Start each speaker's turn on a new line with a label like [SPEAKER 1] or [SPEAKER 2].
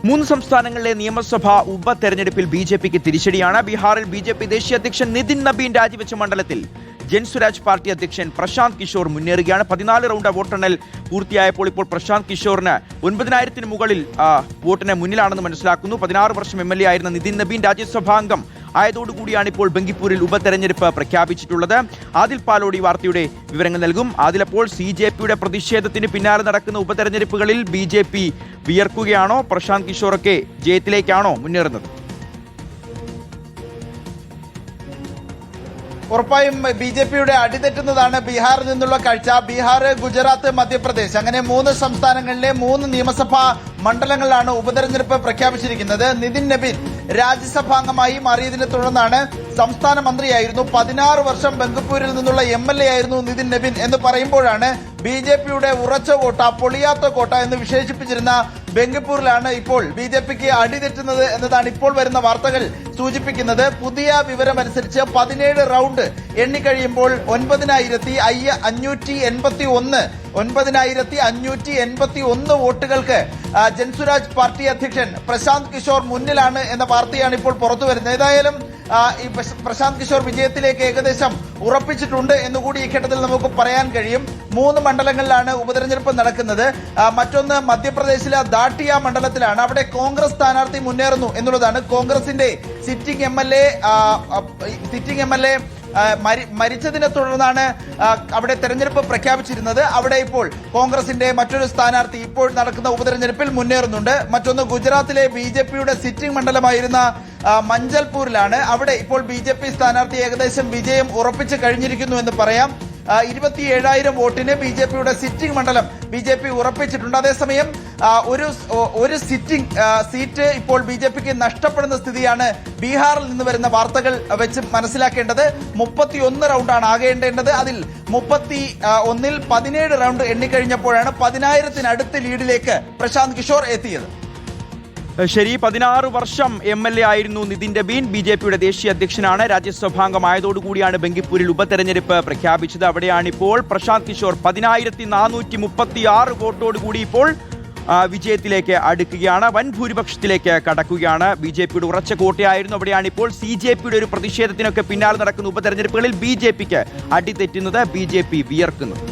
[SPEAKER 1] മൂന്ന് സംസ്ഥാനങ്ങളിലെ നിയമസഭാ ഉപതെരഞ്ഞെടുപ്പിൽ ബി.ജെ.പിക്ക് തിരിച്ചടിയാണ്. ബീഹാറിൽ ബി.ജെ.പി ദേശീയ അധ്യക്ഷൻ നിതിൻ നബീൻ രാജിവെച്ച മണ്ഡലത്തിൽ ജൻസ്വരാജ് പാർട്ടി അധ്യക്ഷൻ പ്രശാന്ത് കിഷോർ മുന്നേറുകയാണ്. 14 റൗണ്ട് വോട്ടെണ്ണൽ പൂർത്തിയായപ്പോൾ ഇപ്പോൾ പ്രശാന്ത് കിഷോറിന് 9,000-ന് മുകളിൽ വോട്ടിന് മുന്നിലാണെന്ന് മനസ്സിലാക്കുന്നു. 16 വർഷം MLA ആയിരുന്ന നിതിൻ നബീൻ രാജ്യസഭാംഗം ആയതോടുകൂടിയാണ് ഇപ്പോൾ ബങ്കിപ്പൂരിൽ ഉപതെരഞ്ഞെടുപ്പ് പ്രഖ്യാപിച്ചിട്ടുള്ളത്. ആദിൽ പാലോടി വാർത്തയുടെ വിവരങ്ങൾ നൽകും. ആദിലപ്പോൾ CJPയുടെ പ്രതിഷേധത്തിന് പിന്നാലെ നടക്കുന്ന ഉപതെരഞ്ഞെടുപ്പുകളിൽ BJP വിയർക്കുകയാണോ? പ്രശാന്ത് കിഷോറൊക്കെ ജയത്തിലേക്കാണോ മുന്നേറുന്നത്?
[SPEAKER 2] ഉറപ്പായും BJPയുടെ അടിതെറ്റുന്നതാണ് ബീഹാറിൽ നിന്നുള്ള കാഴ്ച. ബീഹാർ, ഗുജറാത്ത്, മധ്യപ്രദേശ് അങ്ങനെ 3 സംസ്ഥാനങ്ങളിലെ 3 നിയമസഭാ മണ്ഡലങ്ങളിലാണ് ഉപതെരഞ്ഞെടുപ്പ് പ്രഖ്യാപിച്ചിരിക്കുന്നത്. നിതിൻ നബീൻ രാജ്യസഭാംഗമായി മാറിയതിനെ തുടർന്നാണ് സംസ്ഥാന മന്ത്രിയായിരുന്നു. 16 വർഷം ബങ്കിപ്പൂരിൽ നിന്നുള്ള MLA ആയിരുന്നു നിതിൻ നബീൻ എന്ന് പറയുമ്പോഴാണ് BJPയുടെ ഉറച്ച കോട്ട, പൊളിയാത്ത കോട്ട എന്ന് വിശേഷിപ്പിച്ചിരുന്ന ബങ്കിപ്പൂരിലാണ് ഇപ്പോൾ BJPക്ക് അടിതെറ്റുന്നത് എന്നതാണ് ഇപ്പോൾ വരുന്ന വാർത്തകൾ സൂചിപ്പിക്കുന്നത്. പുതിയ വിവരമനുസരിച്ച് 17 റൗണ്ട് എണ്ണിക്കഴിയുമ്പോൾ 9,581 വോട്ടുകൾക്ക് ജൻസ്വരാജ് പാർട്ടി അധ്യക്ഷൻ പ്രശാന്ത് കിഷോർ മുന്നിലാണ് എന്ന വാർത്തയാണ് ഇപ്പോൾ പുറത്തു വരുന്നത്. ഏതായാലും ഈ പ്രശാന്ത് കിഷോർ വിജയത്തിലേക്ക് ഏകദേശം ഉറപ്പിച്ചിട്ടുണ്ട് എന്നുകൂടി ഈ ഘട്ടത്തിൽ നമുക്ക് പറയാൻ കഴിയും. 3 മണ്ഡലങ്ങളിലാണ് ഉപതെരഞ്ഞെടുപ്പ് നടക്കുന്നത്. മറ്റൊന്ന് മധ്യപ്രദേശിലെ ദാട്ടിയ മണ്ഡലത്തിലാണ്. അവിടെ കോൺഗ്രസ് സ്ഥാനാർത്ഥി മുന്നേറുന്നു എന്നുള്ളതാണ്. കോൺഗ്രസിന്റെ സിറ്റിംഗ് എം എൽ എ മരിച്ചതിനെ തുടർന്നാണ് അവിടെ തെരഞ്ഞെടുപ്പ് പ്രഖ്യാപിച്ചിരുന്നത്. അവിടെ ഇപ്പോൾ കോൺഗ്രസിന്റെ മറ്റൊരു സ്ഥാനാർത്ഥി ഇപ്പോൾ നടക്കുന്ന ഉപതെരഞ്ഞെടുപ്പിൽ മുന്നേറുന്നുണ്ട്. മറ്റൊന്ന് ഗുജറാത്തിലെ BJPയുടെ സിറ്റിംഗ് മണ്ഡലമായിരുന്ന മഞ്ചൽപൂരിലാണ്. അവിടെ ഇപ്പോൾ BJP സ്ഥാനാർത്ഥി ഏകദേശം വിജയം ഉറപ്പിച്ചു കഴിഞ്ഞിരിക്കുന്നു എന്ന് പറയാം. 27,000 വോട്ടിന് BJPയുടെ സിറ്റിംഗ് മണ്ഡലം BJP ഉറപ്പിച്ചിട്ടുണ്ട്. അതേസമയം ഒരു സിറ്റിംഗ് സീറ്റ് ഇപ്പോൾ BJPക്ക് നഷ്ടപ്പെടുന്ന സ്ഥിതിയാണ് ബീഹാറിൽ നിന്ന് വരുന്ന വാർത്തകൾ വെച്ച് മനസ്സിലാക്കേണ്ടത്. 31 റൗണ്ടാണ് ആകേണ്ടത്. അതിൽ 31-ൽ 17 റൗണ്ട് എണ്ണിക്കഴിഞ്ഞപ്പോഴാണ് 10,000-നടുത്ത് ലീഡിലേക്ക് പ്രശാന്ത് കിഷോർ എത്തിയത്.
[SPEAKER 1] ശരി, 16 വർഷം MLA ആയിരുന്നു നിതിൻ നബീൻ. BJPയുടെ ദേശീയ അധ്യക്ഷനാണ്. രാജ്യസഭാംഗമായതോടുകൂടിയാണ് ബങ്കിപ്പൂരിൽ ഉപതെരഞ്ഞെടുപ്പ് പ്രഖ്യാപിച്ചത്. അവിടെയാണിപ്പോൾ പ്രശാന്ത് കിഷോർ 10,436 വോട്ടോടുകൂടി ഇപ്പോൾ വിജയത്തിലേക്ക് അടുക്കുകയാണ്. വൻ ഭൂരിപക്ഷത്തിലേക്ക് കടക്കുകയാണ്. BJPയുടെ ഉറച്ച കോട്ടയായിരുന്നു. അവിടെയാണ് ഇപ്പോൾ CJPയുടെ ഒരു പ്രതിഷേധത്തിനൊക്കെ പിന്നാലെ നടക്കുന്ന ഉപതെരഞ്ഞെടുപ്പുകളിൽ BJPക്ക് അടിതെറ്റുന്നത്. BJP വിയർക്കുന്നത്.